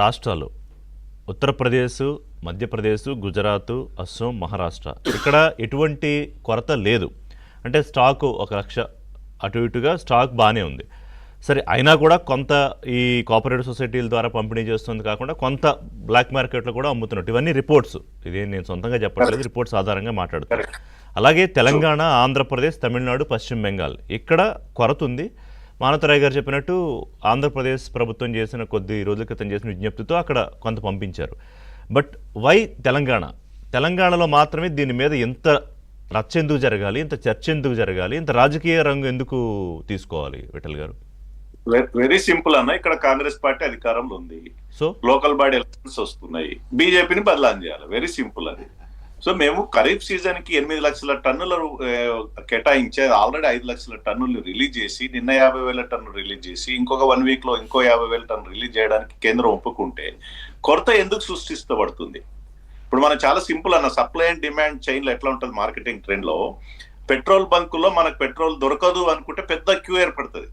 రాష్ట్రాలు ఉత్తరప్రదేశ్, మధ్యప్రదేశ్, గుజరాత్, అస్సాం, మహారాష్ట్ర ఇక్కడ ఎటువంటి కొరత లేదు. అంటే స్టాకు 1,00,000 అటు ఇటుగా స్టాక్ బాగానే ఉంది. సరే అయినా కూడా కొంత ఈ కోఆపరేటివ్ సొసైటీల ద్వారా పంపిణీ చేస్తుంది కాకుండా కొంత బ్లాక్ మార్కెట్లో కూడా అమ్ముతున్నట్టు ఇవన్నీ రిపోర్ట్స్. ఇదే నేను సొంతంగా చెప్పట్లేదు, రిపోర్ట్స్ ఆధారంగా మాట్లాడుతాను. అలాగే తెలంగాణ, ఆంధ్రప్రదేశ్, తమిళనాడు, పశ్చిమ బెంగాల్ ఇక్కడ కొరత ఉంది. మానవతరాయ్ గారు చెప్పినట్టు ఆంధ్రప్రదేశ్ ప్రభుత్వం చేసిన కొద్ది రోజుల క్రితం చేసిన విజ్ఞప్తితో అక్కడ కొంత పంపించారు. బట్ వై తెలంగాణలో మాత్రమే దీని మీద ఇంత రచ్చ ఎందుకు జరగాలి, ఇంత చర్చ ఎందుకు జరగాలి, ఇంత రాజకీయ రంగు ఎందుకు తీసుకోవాలి విఠల్ గారు? వెరీ సింపుల్ అన్న, ఇక్కడ కాంగ్రెస్ పార్టీ అధికారంలో ఉంది. సో లోకల్ బాడీ ఎలక్షన్స్ వస్తున్నాయి, బీజేపీని బదలాం చేయాలి. వెరీ సింపుల్ అది. సో మేము ఖరీఫ్ సీజన్ కి 8 లక్షల టన్నులు కేటాయించే ఆల్రెడీ 5 లక్షల టన్నులు రిలీజ్ చేసి, నిన్న 50,000 టన్నులు రిలీజ్ చేసి, ఇంకొక 1 వీక్ లో ఇంకో 50,000 టన్నులు రిలీజ్ చేయడానికి కేంద్రం ఒప్పుకుంటే కొరత ఎందుకు సృష్టిస్తబడుతుంది? ఇప్పుడు మనం చాలా సింపుల్ అన్న, సప్లై అండ్ డిమాండ్ చైన్ లో ఎట్లా ఉంటుంది మార్కెటింగ్ ట్రెండ్ లో, పెట్రోల్ బంకుల్లో మనకు పెట్రోల్ దొరకదు అనుకుంటే పెద్ద క్యూ ఏర్పడుతుంది.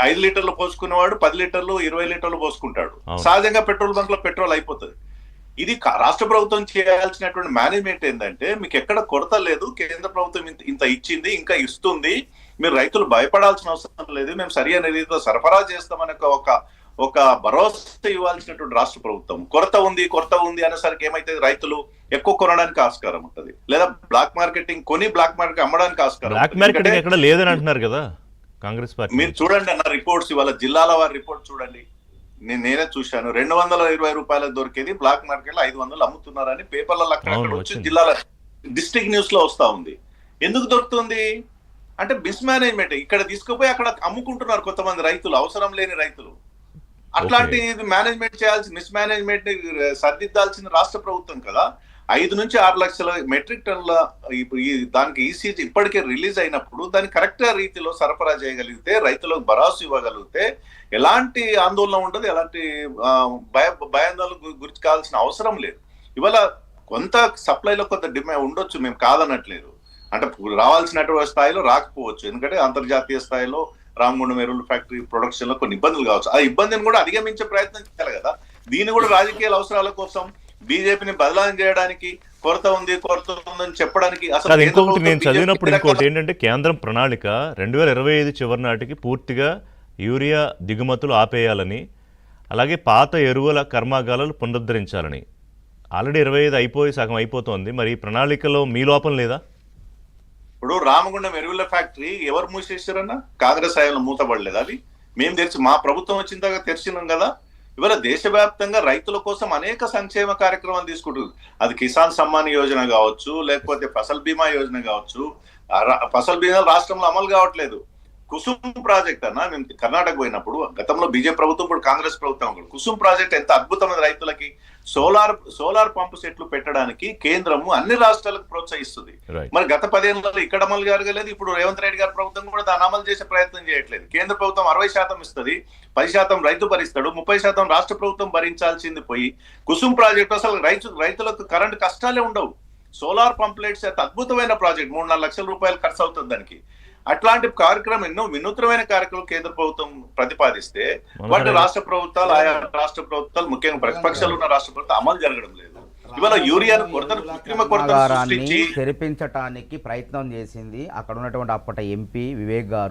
5 లీటర్లు పోసుకునేవాడు 10 లీటర్లు 20 లీటర్లు పోసుకుంటాడు. సహజంగా పెట్రోల్ బంక్ లో పెట్రోల్ అయిపోతుంది. ఇది రాష్ట్ర ప్రభుత్వం చేయాల్సినటువంటి మేనేజ్మెంట్ ఏంటంటే, మీకు ఎక్కడ కొరత లేదు, కేంద్ర ప్రభుత్వం ఇంత ఇచ్చింది, ఇంకా ఇస్తుంది, మీరు రైతులు భయపడాల్సిన అవసరం లేదు, మేము సరైన రీతిలో సరఫరా చేస్తామని ఒక భరోసా ఇవ్వాల్సినటువంటి రాష్ట్ర ప్రభుత్వం. కొరత ఉంది అనేసరికి ఏమైతే రైతులు ఎక్కువ కొనడానికి ఆస్కారం ఉంటుంది, లేదా బ్లాక్ మార్కెటింగ్ బ్లాక్ మార్కెట్ అమ్మడానికి ఆస్కారం. బ్లాక్ మార్కెటింగ్ ఎక్కడ లేదని అంటున్నారు కదా కాంగ్రెస్ పార్టీ. మీరు చూడండి అన్న రిపోర్ట్స్, ఇవాళ జిల్లాల వారి రిపోర్ట్ చూడండి, నేనే చూశాను. 220 రూపాయలకు దొరికేది బ్లాక్ మార్కెట్ లో 500 అమ్ముతున్నారని పేపర్లలో అక్కడ వచ్చి జిల్లాల డిస్ట్రిక్ట్ న్యూస్ లో వస్తా ఉంది. ఎందుకు దొరుకుతుంది అంటే మిస్ మేనేజ్మెంట్. ఇక్కడ తీసుకుపోయి అక్కడ అమ్ముకుంటున్నారు కొంతమంది రైతులు, అవసరం లేని రైతులు. అట్లాంటి మేనేజ్మెంట్ చేయాల్సి, మిస్ మేనేజ్మెంట్ సర్దిద్దాల్సిన రాష్ట్ర ప్రభుత్వం కదా. 5 నుంచి 6 లక్షల మెట్రిక్ టన్నుల దానికి ఈసీజీ ఇప్పటికే రిలీజ్ అయినప్పుడు దాన్ని కరెక్ట్ గా రీతిలో సరఫరా చేయగలిగితే, రైతులకు భరోసా ఇవ్వగలిగితే ఎలాంటి ఆందోళన ఉండదు, ఎలాంటి భయాందోళనకు గురి కావాల్సిన అవసరం లేదు. ఇవాళ కొంత సప్లైలో కొంత డిమాండ్ ఉండొచ్చు, మేము కాదనట్లేదు. అంటే రావాల్సినటువంటి స్థాయిలో రాకపోవచ్చు, ఎందుకంటే అంతర్జాతీయ స్థాయిలో రామగుండం ఎరువుల ఫ్యాక్టరీ ప్రొడక్షన్ లో కొన్ని ఇబ్బందులు కావచ్చు. ఆ ఇబ్బందిని కూడా అధిగమించే ప్రయత్నం చేయాలి కదా. దీన్ని కూడా రాజకీయ అవసరాల కోసం బీజేపీని బదలాం చేయడానికి, కొరత ఉందని చెప్పడానికి అసలు ఇంకొకటి నేను చదివినప్పుడు ఇంకోటి ఏంటంటే, కేంద్రం ప్రణాళిక 2025 చివరి నాటికి పూర్తిగా యూరియా దిగుమతులు ఆపేయాలని, అలాగే పాత ఎరువుల కర్మాగారాలు పునరుద్ధరించాలని. ఆల్రెడీ 25 అయిపోయి సగం అయిపోతుంది. మరి ఈ ప్రణాళికలో మీ లోపం లేదా? ఇప్పుడు రామగుండం ఎరువుల ఫ్యాక్టరీ ఎవరు మూసేసారన్నా? కాంగ్రెస్ హయాంలో మూతపడలేదు. అది మేము తెరిచి, మా ప్రభుత్వం వచ్చిన దాకా తెరిచినాం కదా. ఇవాళ దేశవ్యాప్తంగా రైతుల కోసం అనేక సంక్షేమ కార్యక్రమాలు తీసుకుంటుంది. అది కిసాన్ సమ్మాన్ యోజన కావచ్చు, లేకపోతే ఫసల్ బీమా యోజన కావచ్చు. ఫసల్ బీమా రాష్ట్రంలో అమలు కావట్లేదు. కుసుమ్ ప్రాజెక్ట్ అన్న, మేము కర్ణాటక పోయినప్పుడు, గతంలో బీజేపీ ప్రభుత్వం, ఇప్పుడు కాంగ్రెస్ ప్రభుత్వం కూడా, కుసుమ్ ప్రాజెక్ట్ ఎంత అద్భుతమైన రైతులకి సోలార్ పంపు సెట్లు పెట్టడానికి కేంద్రము అన్ని రాష్ట్రాలకు ప్రోత్సహిస్తుంది. మరి గత 10 ఏళ్లలో ఇక్కడ అమలు జరగలేదు. ఇప్పుడు రేవంత్ రెడ్డి గారి ప్రభుత్వం కూడా దాన్ని అమలు చేసే ప్రయత్నం చేయట్లేదు. కేంద్ర ప్రభుత్వం 60% ఇస్తుంది, 10% రైతు భరిస్తాడు, 30% రాష్ట్ర ప్రభుత్వం భరించాల్సింది పోయి, కుసుమ్ ప్రాజెక్టు అసలు రైతులకు కరెంట్ కష్టాలే ఉండవు. సోలార్ పంప్లెట్స్ ఎంత అద్భుతమైన ప్రాజెక్ట్, 3-4 లక్షల రూపాయలు ఖర్చు అవుతుంది దానికి. అట్లాంటి కార్యక్రమం, ఎన్నో వినూత్నమైన కార్యక్రమం కేంద్ర ప్రభుత్వం ప్రతిపాదిస్తే వాటి రాష్ట్ర ప్రభుత్వాలు, ఆయా రాష్ట్ర ప్రభుత్వాలు, ముఖ్యంగా ప్రతిపక్షాలు ఉన్న రాష్ట్ర ప్రభుత్వం అమలు జరగడం లేదు. ఇవాళ యూరియాను తెరిపించడానికి ప్రయత్నం చేసింది అక్కడ ఉన్నటువంటి అప్పటి ఎంపీ వివేక్ గారు.